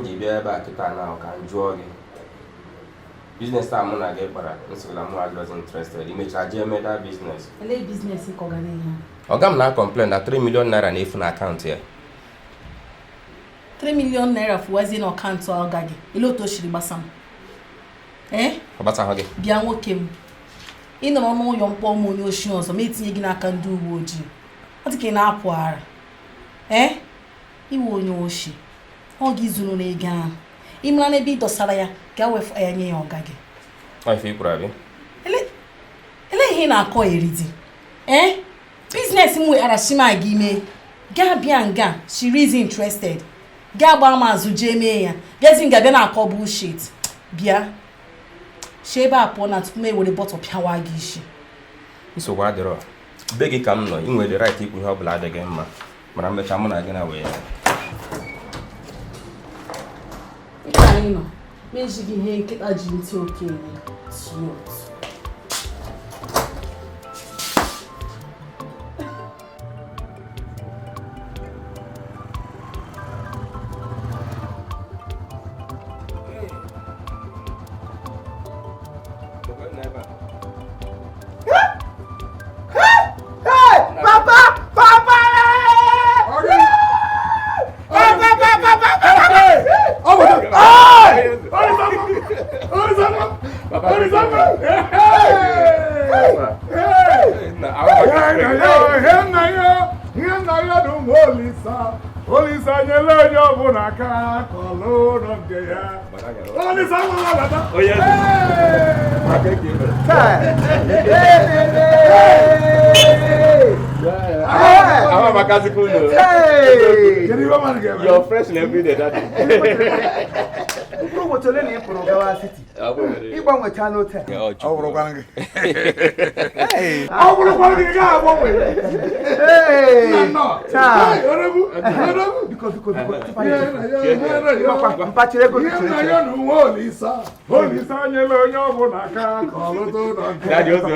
ji bịa ebe a kịta na ka m jụọ gị business taa mụ na gị kpara nsogbu mụ adịghị interested imecha jee mee that business. Ele business ka ọ ga na-ihe. Ọga m na-complain na 3 million naira na-efu na akaụntụ ya. 3 million naira fụwazie na akaụntụ ọ gaghị. Ele otu o shiri gbasa m. Ọ gbasahụ gị. Bịa nwoke m. Ị nọrọ n'ụlọ mkpọ m onye oshi ọzọ ma etinye gị n'aka ndị uwe ojii. Ọ dị ka ị na-apụ ara. Iwe onye oshi. Ọ gị zuru n'ego ahụ. Ị mara n'ebe ị dọsara ya ka wefu ya nye ya ọga gị. Ọ ife ikwuru abịa. Ele ihe na-akọ eridi. Business m weghara shima gị mee. Gaa bịa nga, she is interested. Gaa gbaa m azụ jee mee ya. Gezi nga bịa na-akọ bullshit. Bịa. Shebe a pụọ na tupu m ewere bọtọ pịawa gị isi. Nsogbu adịrọ. Be gị ka m nọ, ị nwere right ikwu ihe ọ bụla adịghị mma. Mana mmecha mụ na gị na wee. Ịka anyị nọ, mejighị ihe nkịta ji ntị okenye tie otu. Olisa nyele yo bunaka kolono geya. Olisa mwana. Oh yes. I'm a makazi kuno. You're fresh every day, daddy. What you learn from Gawa City? Igbo nwe channel 10. Ọwụrụ gwana gị. Hey. Ọwụrụ gwana gị ga agbo nwe. Hey. No. Cha. Orobu. Because. Mpachire go chere. Na yo nu olisa. Olisa nyele onye ọbụ n'aka ka ọlụtụ nọ. Daddy ozo.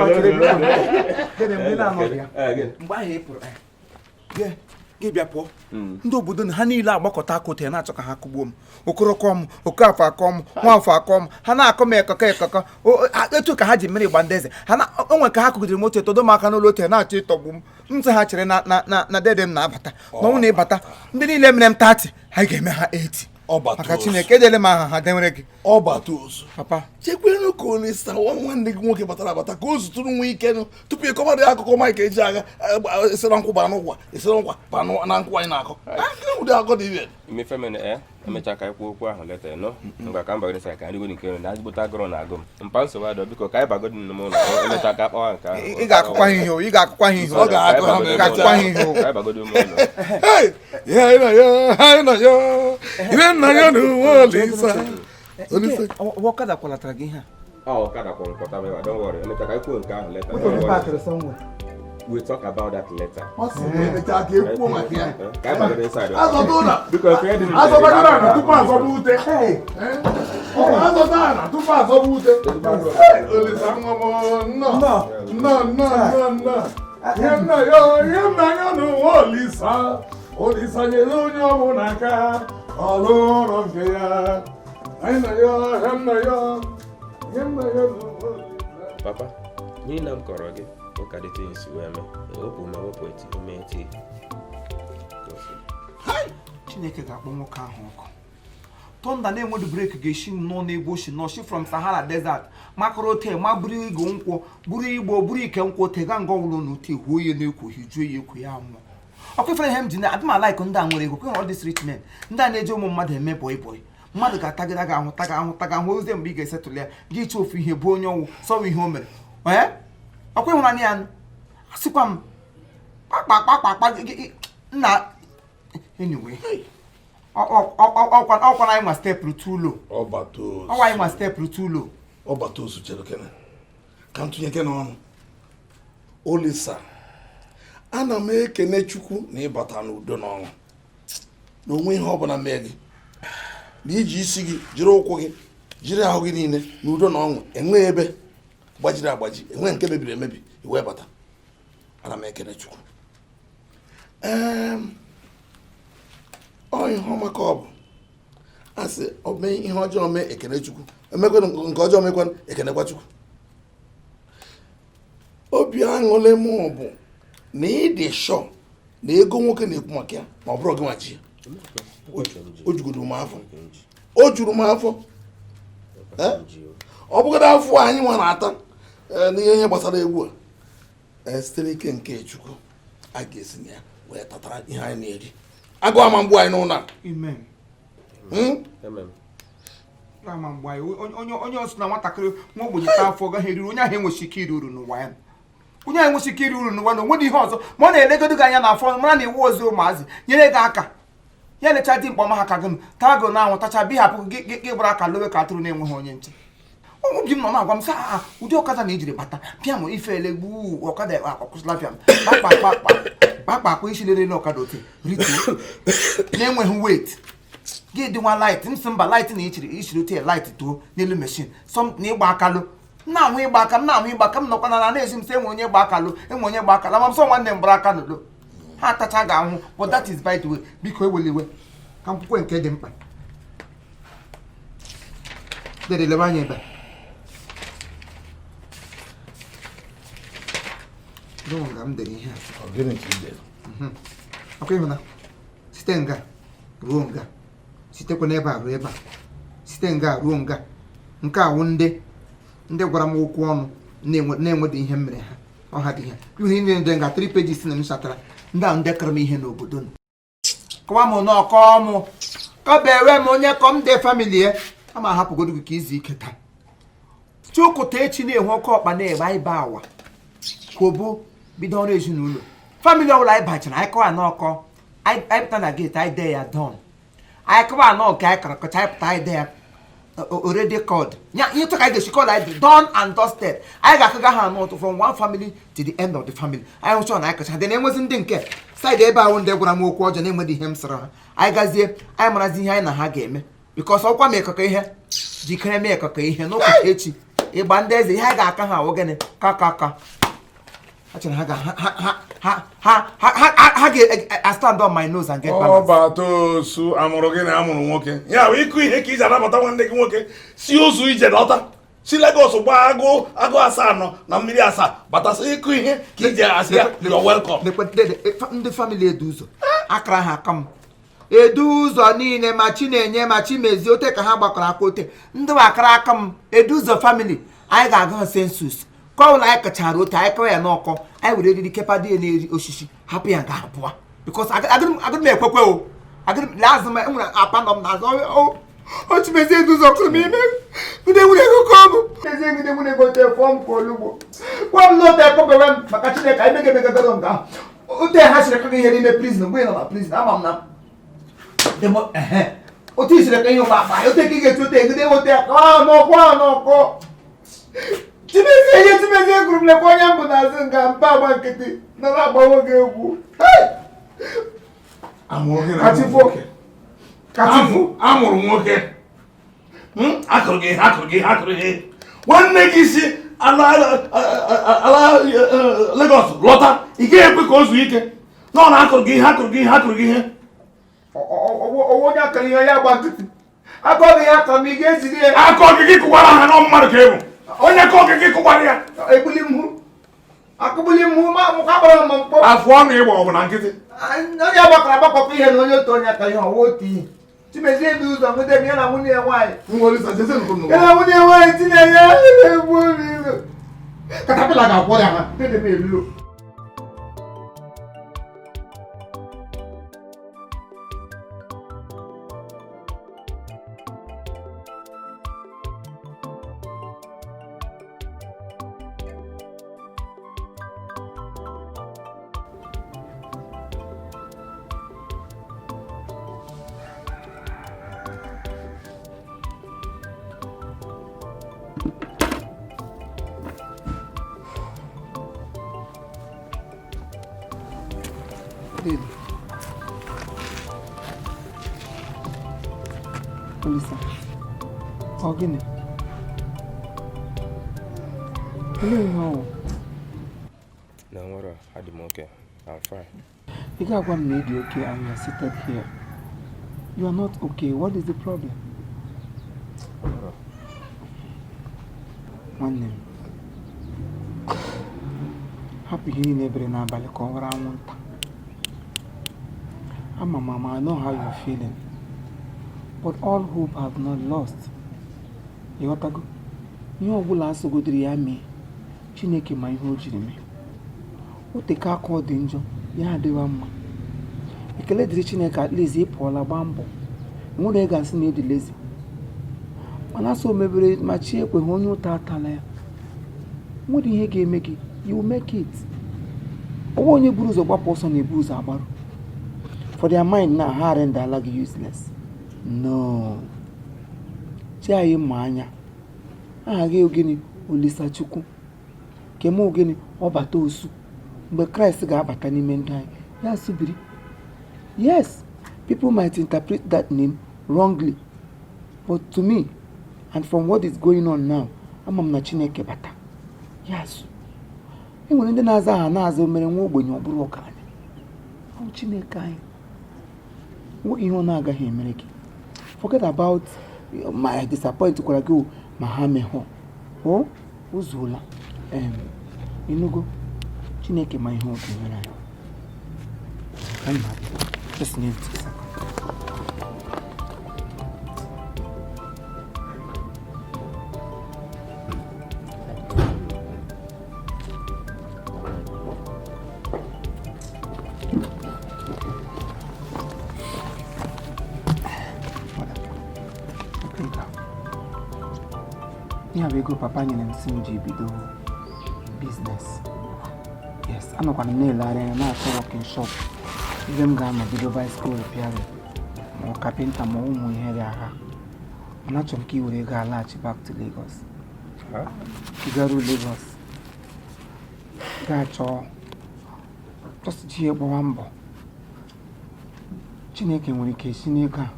Gene mwe na no bịa. Mgbe ahụ ịpụrụ. Gị bịa pụọ. Ndị obodo ha niile agbakọta akụte na-achọ ka ha kụgbuo m. Okorokọ m, okafọ akọ m, nwafọ akọ m. Ha na-akọ m ekọkọ. Etu ka ha ji mmiri gba ndị eze. Onwe ka ha kụgidere moto etodo m aka n'ụlọ ote na-achọ ịtọgbu m. Ntị ha chere na dede m na-abata. N'ọnwụ na ịbata. Ndị niile mere m 30, ha ga-eme ha 80. Maka Chineke edele m aha ha denwere gị. Ọbata ozu. Papa. Chekwenu ka Olisa nwanne gị nwoke batara abata ka o zuturu nwa ike nụ tupu ịkọba dị akụkọ Mike eji agha esere nkwụ ba n'ụgwa esere nkwa ba na nkwụ anyị na-akọ. Ụdị akọ dị ibe. Imefe mene emecha ka ikwu okwu ahụ leta no ngwa ka mba gịnị ka ndị go nke na ajibụta agụrụ na agụ m. Mpa nsogbu adọ biko ka anyị bagodi n'ụlọ emecha ka akpọwa nke ahụ. Ị ga-akụkwa ihe o, ị ga-akụkwa ihe o. Ọ ga-akụkwa ihe o. Ka anyị bagodi ụlọ. Hey! Ya ina yo. Ile nna ya nu Olisa. Olisa. Wakada kwalatara gị ihe a. Okada kwọ nkọta mewa, don't worry. Emecha ka ikwu nke ahụ leta. We'll talk about that later. What's the name? Ka ekwu maka ya. Ka anyị bagodi inside. Azọdona. Because we didn't. Azọdona na tupu azọbute. Azọdona na tupu azọbute. Olisa no. Yemna no Olisa. Olisa nyere onye ọbụ n'aka ọlụrụ nke ya. Yemna no. Papa, ni nam kọrọ gị. Ụka dị things wee mee. Ewepụ eti ome eti. Chineke ga-akpọ nwoke ahụ ọkụ. Thunder na-enwedu break ga-esi nọ n'egwu oshi nọshi from Sahara Desert makọrọ ote ma buru igo nkwụ buru igbo buru ike nkwụ tega nga ọwụlọ na ote huo ihe n'ekwu hijuo ya ekwu ya nwụọ. Ọkwefere ihe m ji na adị m alaik ndị a nwere ego kwe all this rich men ndị a na-eji ụmụ mmadụ eme boi mmadụ ga-atagịda ga ahụta ozie mgbe ị ga-esetụlụ ya gị ịchọ ofu ihe bụ onye ọnwụ sọwa ihe o mere ọkwa ịhụnanya ya asịkwa m kpakpakpakpakpa nna anyway ọkwa anyị ma stepụrụ tulo ọkwa anyị ma stepụrụ tulo ọbata ozu chere kene ka m tụnye kene ọnụ Olisa ana m ekene Chukwu na ịbata n'udo n'ọnwụ na onwe ihe ọbụla mee gị na iji isi gị jiri ụkwụ gị jiri ahụ gị niile n'udo na ọnwụ enwe ebe gbajiri agbaji enwe nke mebiri emebi iwe bata ana m ekene Chukwu ọ ihe ọma ka ọ bụ asị ome ihe ọjọọ mee ekene Chukwu emekwa nke ọjọọ mekwa ekenekwa Chukwu obi aṅụle m bụ na ịdị shọ na ego nwoke na-ekwu maka ya ma ọ bụrụ gị nwachi ya o juru m afọ ọ bụgara afọ anyị nwa na-ata n'ihe gbasara egwu a sitere ike nke Chukwu a ga-esi na ya wee tatara ihe anyị na-eri agụ ama mgbu anyị n'ụlọ onye ọsụ na nwatakịrị nwa ogbenye ta afọ gaghị eriri onye ahụ enweghị ike iri uru n'ụwa ya onye ahụ enweghị ike iri uru n'ụwa na onwedị ihe ọzọ ma ọ na-elegodo gị anya n'afọ mara na iwu ozi ụmụazị nyere gị aka ya lecha dị mkpọma ha ka gị taa gị na-anwụ tacha bihapụ gị gbara aka lowe ka atụrụ na-enweghị onye nche ụmụ ji m nọ na-agwa m sị ụdị ọkada na ejiri bata pịa m ife ele gbuu ọkada akwụsịla pịa m kpakpa isi lere n'ọkada ote rituo na-enweghị wet gị dịnwa light nsị mba light na ichiri ote light too n'elu meshin na ịgba akalụ na-anwụ ịgba aka m na-anwụ ịgba aka m nọkwa na na-ezi m sị enwe onye gba akalụ ma m sọ nwanne m gbara aka n'udo ha atacha ga-anwụ but that is by the way biko eweliwe ka mkwukwe nke dị mkpa lebe anya ebe nga m dere ihe akwa ịhụna site nga ruo nga sitekwa n'ebe a ruo ebe a site nga ruo nga nke awụ ndị gwara m okwu ọnụ na-enwedị ihe mere ha ọha dị ha ihe niile ndị nga 3 pages na m satara ndị ahụ ndekọrọ m ihe n'obodo m kọwa m n'ọkọ mụ kọbewe m onye kọm de famili ya ama ahapụgodo gị ka izu ike taa chukwuta echi na-ehu oke ọkpa na-egbe anyị ba awa kobo bido ọrụ ezinụlọ famili ọbụla anyị bachara anyị kọwa n'ọkọ anyị pụta na geeti anyị dee ya don anyị kọwa anọ nke anyị kọrọkọcha anyị pụta anyị dee ya already called ihe tụka anyị ga-esi call anyị done and dusted anyị ga-akụga ha anọ from one family to the end of the family anyị hụcha na anyị kọcha dị na-enwezi ndị nke saịdị ebe ahụ ndị gwara m okwu ọjọọ na-enwedị ihe m sịrị ha anyị gazie anyị marazi ihe anyị na ha ga-eme bikos ọkwa m ekọkọ ihe jikere m ekọkọ ihe n'ụbọchị echi ịgba ndị eze ihe anyị ga-aka ha wogene ka ha ga-stand on my nose and get balance. Obata osu amụrụ gị na amụrụ nwoke ya bụ ịkụ ihe ka iji anabata nwanne gị nwoke si ozu ije lọta si Lagos gbaa agụ asaa nọ na mmiri asaa batasị ịkụ ihe ka iji asị ya you're welcome. Ndị famili edu ụzọ akara ha aka m edu ụzọ niile ma Chinenye ma Chimezie ote ka ha gbakọrọ aka ote ndị akara aka m edu ụzọ famili anyị ga-aga sensus kọwụla anyị kachara ote anyị kọwa ya n'ọkọ anyị were eriri kepadị ya n'eri osisi hapụ ya ga abụọ bikos agụrụ m ekwekwe o azụ m enwere apa nọ m n'azụ o Chimezie edu ụzọ kụrụ m ime ndị nwere ego ka ọ bụ ezie gide nwere ego Therefor m ka olugbo gwa m n'ote ekwebewe m maka Chineke anyị megemegedoro nga ote ha siri ka ihe n'ime prison mgbe ị nọ na prison ama m na otu isiri ka ihe ụmụ akpa ya ote ka ị ga-eti ote egide ote n'ọkọ Chimezie gụrụ m lekwa onye mbụ na-azụ nga mpa agba nkịtị nọ na-agbawo gị egwu amụrụ nwoke akụrụ gị nwanne gị si ala Lagos lọta ị gaghị ekwe ka o zuo ike nọ na akụrụ gị ihe ọwụ onye akara ihe ya gba nkịtị akọ gị ya ka m ị ga-eziri ya akọ gị kụkwara ha nọ mmadụ ka ebu onye ka okike kụkwara ya akụgbuli mhụ ma agbara ma mkpọ afọ ọnụ ịgba ọ bụ na nkịtị onye agbakọrọ agbakọpụ ihe na onye otu onye aka ihe ọwa otu ihe Chimezie dị ụzọ nwede ya na nwunye ya nwaanyị ya na nwunye ya nwaanyị Chinenye egbu obi ilu katapila ga-akwọ ya ha dedebe elulo Olisa, ọ gịnị? Olee ihe ọ? Na nwere adị m okay. I'm fine. Ị ga-agwa m na ị dị okay and you are seated here. You are not okay. What is the problem? nwanne m hapụ ihe niile ebere n'abalị ka ọ ghara anwụnta. Ama m I know how you're feeling, but all hope have not lost. Ịghọtago? Ihe ọbụla asogodiri ya mee, Chineke ma ihe o jiri mee. O teka aka ọ dị njọ, ya adịwa mma. Ekele dịrị Chineke, at least ị pụọla gbaa mbọ. Nwere ị ga-asị na ịdị lazy. Mana so mebere ma chi ekweghị onye ụta atala ya. Nwere ihe ga-eme gị, you make it. Ọwa onye buru ụzọ gbapụ ọsọ na-ebu ụzọ agbarụ. For their mind now, ha arendala gị useless. No. Chi anyị ma anya. Aha gị ogene Olisa Chukwu. Keme ogene ọbata osu. Mgbe Christ ga-abata n'ime ndụ anyị, ya subiri. Yes, people might interpret that name wrongly. But to me, and from what is going on now, ama m na Chineke bata. Yes. Enwere ndị na-aza aha na-aza mere nwa ogbenye ọ bụrụ ọgaranya. Ọ Chineke anyị. Nweghị ihe ọ na-agaghị emere gị. Forget about my disappointment kwara gị ma ha mehọ. O ụzụla. Inugo Chineke ma ihe ọ ga-emere anyị. Anyị ma just need to second. Yeah, we go papa nyere m si m ji bido business. Yes, anọkwa m na-elegharị anya na-achọ working shop. Ibe m ga-anọbido bicycle repairing ma ọ kapịnta ma ụmụ ihe dị agha. Mana achọrọ m ka i were ego alaghachi back to Lagos. Ị garuo Lagos, ga-achọ just ji gbawa mbọ. Chineke nwere ike esi n'ego a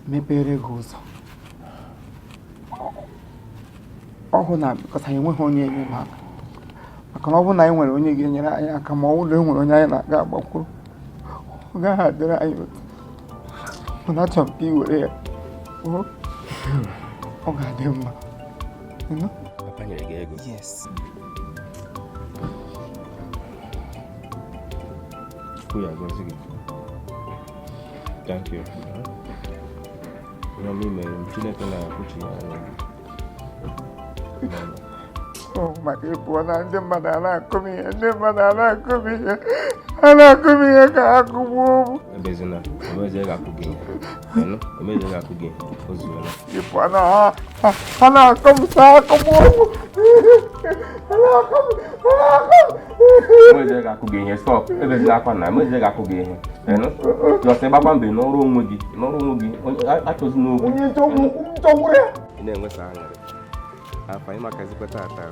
mepere gị ụzọ. Ọhụ na because anyị enweghị onye enyemaka. Maka na ọ bụ na anyị nwere onye ga-enyere anyị aka ma ọ bụrụ na e nwere onye anyị na-aga agbakwuru, ọ gaghị adịrị anyị otu. Mana achọrọ m ka i were ya, ọ ga-adị mma. Papa nyere gị ego? Yes. Chukwu ya gọzie gị. Thank you. Ihe ọma mere m, Chineke na-akwụchi ya anya. Maka ịpụọ na ndị mmadụ a na-akụ m ihe, ndị mmadụ a na-akụ m ihe, a na-akụ m ihe ka ha kụgbuo m. Ebezina, emezie ga-akụ gị ihe. Emezie ga-akụ gị ihe, o zuola. Ịpụọ na ha na-akụ m sa akụgbuo m. Emezie ga-akụ gị ihe, stop. Ebezina akwa na emezie ga-akụ gị ihe. Jọsị gbakwa mbe n'ọrụ onwe gị, achọzi n'okwu. Onye nchọgbu ya. Ị na-enwesa aṅụrị. Apa anyị makazikwa tata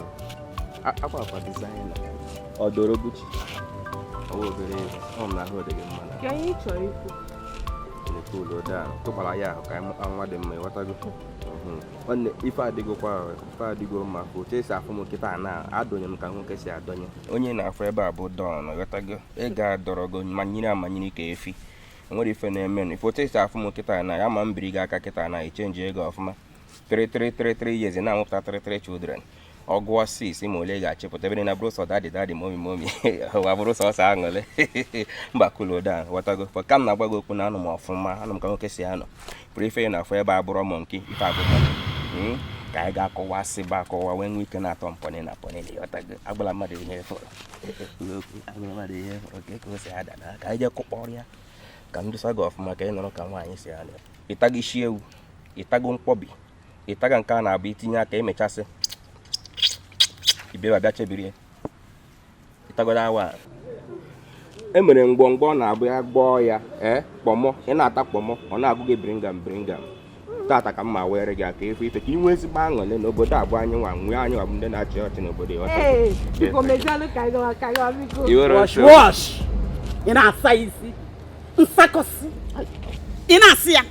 akwa dizaịna ọ doro Gucci ọ bụ obere ọ m na ahụ dị gị mma na ka anyị chọrọ ikwu n'ekulu da tụgbara ya ahụ ka nwa dị mma ịghọtago nwanne ife adịgo mma ka otu esi afụ m nkịta na adọnye m ka nwoke si adọnye onye na-afụ ebe a bụ dọn ịghọtago ịga adọrọgo manyiri amanyiri ka efi nwere ife na-eme ife otu esi afụ m nkịta na ya ma m biri gị aka kịta na ichenji ego ọfụma 3 years na-amụpụta 3 children ọgụọ 6 ma ole ga-achịpụta ebe na bụrụ sọ dadi momi wa bụrụ sọsọ aṅụle mba kuloda ghọtago ka m na-agba gị okwu na anụ m ọfụma anụ m ka nwoke si anọ pụrụ ife na-afọ ebe a bụrụ ọmụ nke ife agụta ka anyị ga-akọwasị ba akọwa wee nwee ike na-atọ mpọnị na pọnị ghọtago agbala mmadụ ihe fọrọ ka o si ada na ka anyị jee kụkpọrọ ya ka m dosa gị ọfụma ka ị nọrọ ka nwaanyị si anọ ịtago isi ewu ịtago mkpọbi ịtaga nke a na-abụ itinye aka emechasị ibeba bịa chebiri ịtagodo awa emere mgbọmgbọ na-abụ ya gbọọ ya kpọmọ ị na-ata kpọmọ ọ na-agụ gị bringam tata ka m ma were gị aka efu ife ka ị nwee ezigbo aṅụle n'obodo abụ anyị nwa anyị bụ ndị na-achị ọchị n'obodo ị na-asa isi nsakọsi ị na-asị ya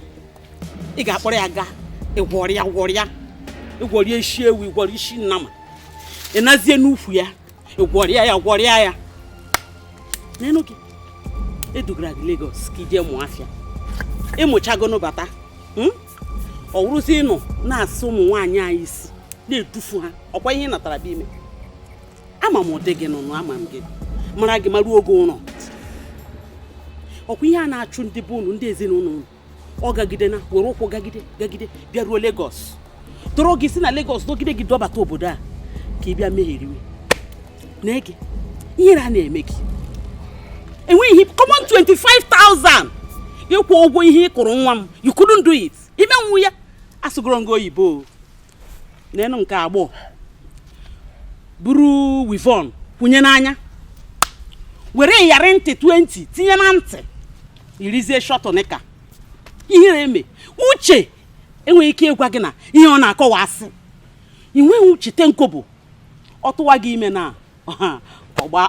ị ga-akpọrọ ya gaa ịgwọrịa isi ewu ịgwọrịa isi nnama ị nazie n'ukwu ya ịgwọrịa ya n'enu gị edugara gị Lagos ka ije mụọ afịa ịmụchago n'ụbata ọ wụrụzi ịnọ na-asị ụmụ nwaanyị anyị isi na-edufu ha ọkwa ihe natara bụ ime ama m ụdị gị nụnụ ama m gị mara gị maruo oge ụlọ ọkwa ihe a na-achụ ndị be unu ndị ezinụlọ unu ọ gagide na were ụkwụ gagide bịaruo Lagos dọrọ gị si na Lagos dọgide gị dọbata obodo a ka ị bịa megheriwe na-ege ihe a na-eme gị enweghị common 25,000 ịkwụ ụgwọ ihe ị kụrụ nwa m you couldn't do it ime nwu ya asụgoro ngo oyibo n'enu nke agbọ buru wivon kwụnye n'anya were ịyarị ntị 20 tinye na ntị irizie shọtọnika ihe eme uche enweghị ike ịgwa gị na ihe ọ na-akọwasị inweghị uche tenkobo ọ tụwa gị ime na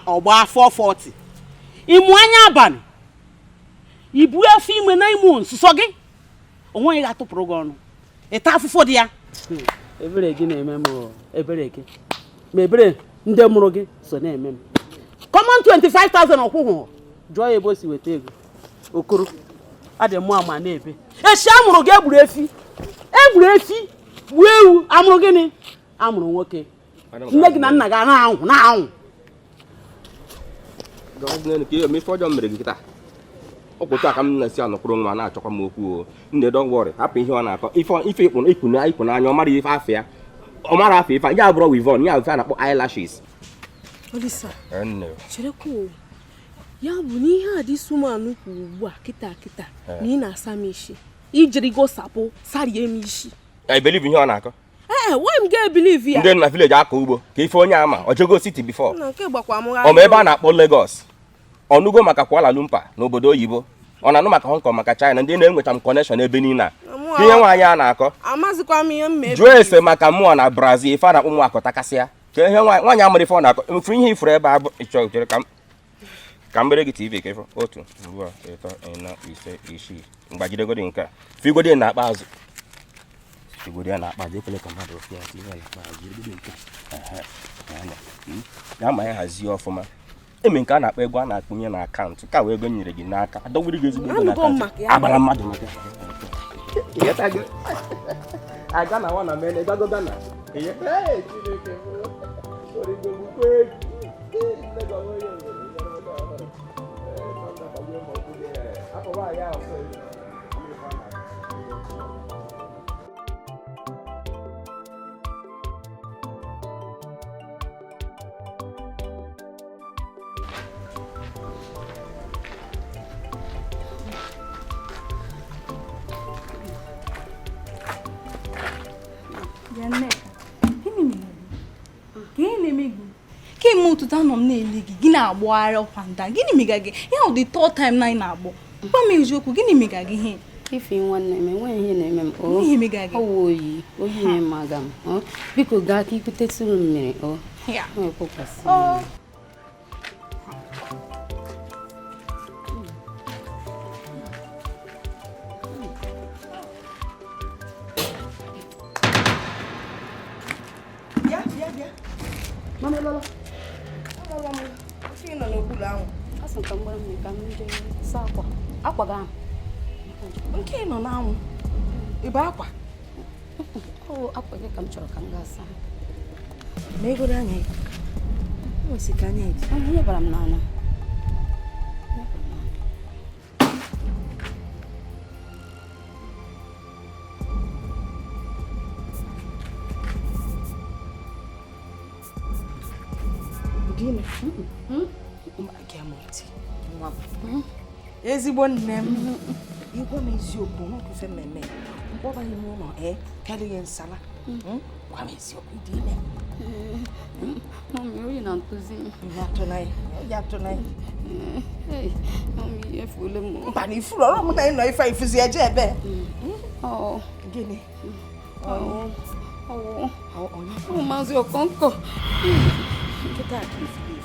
ọgba afọ 40 ịmụ anya abalị ibu afọ ime na ime nsụsọ gị onweghị ga-atụpụrụ gị ọnụ ịta afụfụ dị ya ebere gị na-eme m ebere gị ma ebere ndị mụrụ gị so na-eme m common 25,000 ọkwụhụ jụọ ya ebe o si weta ego okoro adị mụ ama na-ebe echi amụrụ gị egburu efi gbuo ewu amụrụ gịnị amụrụ nwoke nne gị na nna gị na-anwụ ife ọjọọ mere gị kịta ọkwụta aka m na-esi anọkwụrụ nwa na-achọkwa m okwu o ndị don't worry hapụ ihe ọ na-akọ ife ikpu n'anya ọ mara ife afọ ya ọ mara afọ ife ya bụrụ wivon ya ife a na-akpọ eyelashes Olisa cherekwa ya bụ na ihe a dị sumanụ kwuru ugbu a kịta na ị na-asa m isi ijiri go sapụ sarie m isi I believe ihe ọ na-akọ why m ga-ebelieve ya ndị na village akọ ugbo ka ife onye ama ojego city before na nke gbakwa m ọ ma ebe a na-akpọ Lagos ọnụgo maka Kuala Lumpur n'obodo oyibo ọ na-anụ maka Hong Kong maka China ndị na-enweta m connection ebe niile a ihe nwaanyị a na-akọ amazikwa m ihe mma jụọ ese maka mmụọ na Brazil ife a na-akpọ ụmụ akọtakasịa ka ihe nwaanyị amụrụ ife ọ na-akọ mfu ihe ifuru ebe a ịchọ chere ka m bere gị TV ka ife 1 2 3 4 5 6 mgbajidegodi nke a figodi na akpa azụ figodi na akpa azụ ekele ka mmadụ ofu ya ihe na akpa azụ egodi nke ya ma ya hazie ọfụma eme nke a na-akpọ ego a na-akpụnye na akaụntụ ka wee ego nyere gị n'aka adọgburu gị ezigbo ego na akaụntụ agbara mmadụ maka aga na nwana mene gago gana kemgbe ụtụtụ anọ m na-ele gị na-agbagharị ọkwa nda gịnị mega gị ihe ọ dị third time na anyị na-agbọ gwa m eziokwu gịnị mega gị ihe ife nwanne m enweghị ihe na-eme m ihe mega gị ọwụ oyi na-emaga m biko gaa ka ikutetụrụ mmiri ekwekwasị Mama Lola. Sị nọ n'okpuru anwụ. Asị ka mgbara m ka m je saa akwa ga. Nke nọ n'anwụ. Ịba akwa. Akwa gị ka m chọrọ ka m gaa saa. Ma ego anya ego. O si ka anya ego. Ihe bara m n'anya. ezigbo nne m igwe m eziokwu n'okwufe mmemme mkpọbaghị m ụlọ karịghị nsala gwa m eziokwu dị ime Mami, oyi na ntụzi mami efuole m mba na ifuru ọrụ m na ịnọ ife ifuzi eje ebe gịnị maazị Okonkwo nkịta aka ifuru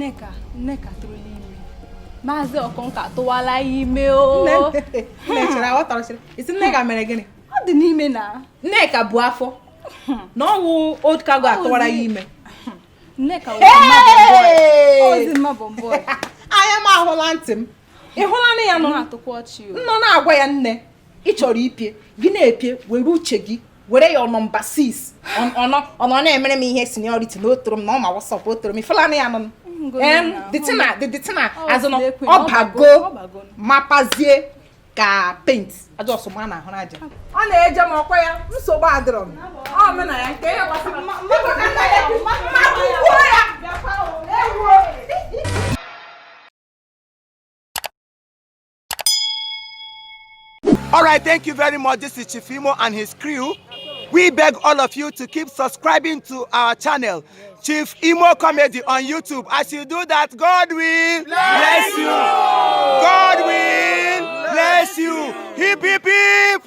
Nneka tụrụ ime. Maazị Okonka tụwala ime o. Nneka aghọtara isi Nneka mere gịnị? Ọ dị n'ime na. Nneka bụ afọ. Na ọnwụ old cargo atụwara ya ime. Nneka ozi mma boy. Anya m ahụla ntị m. Ị hụla na ya nọ na-atụkwa ọchị o. Nọ na-agwa ya nne, ị chọrọ ipie, gị na-epie were uche gị, were ya nọmba 6. Ọ na-emere m ihe seniority na otoro m na ọma WhatsApp otoro m. Ifela na ya nọ. Dịtina azụ ọ bago mapazie ka paint aja ọsụma na ahụ aja. Ọ na-eje m ọkwa ya nsogbu adịrọ m. Ọ mena ya nke ya gbasara All right, thank you very much. This is Chief Imo and his crew. We beg all of you to keep subscribing to our channel, Chief Imo Comedy on YouTube. As you do that, God will bless you. God will bless you. Hip, hip, hip.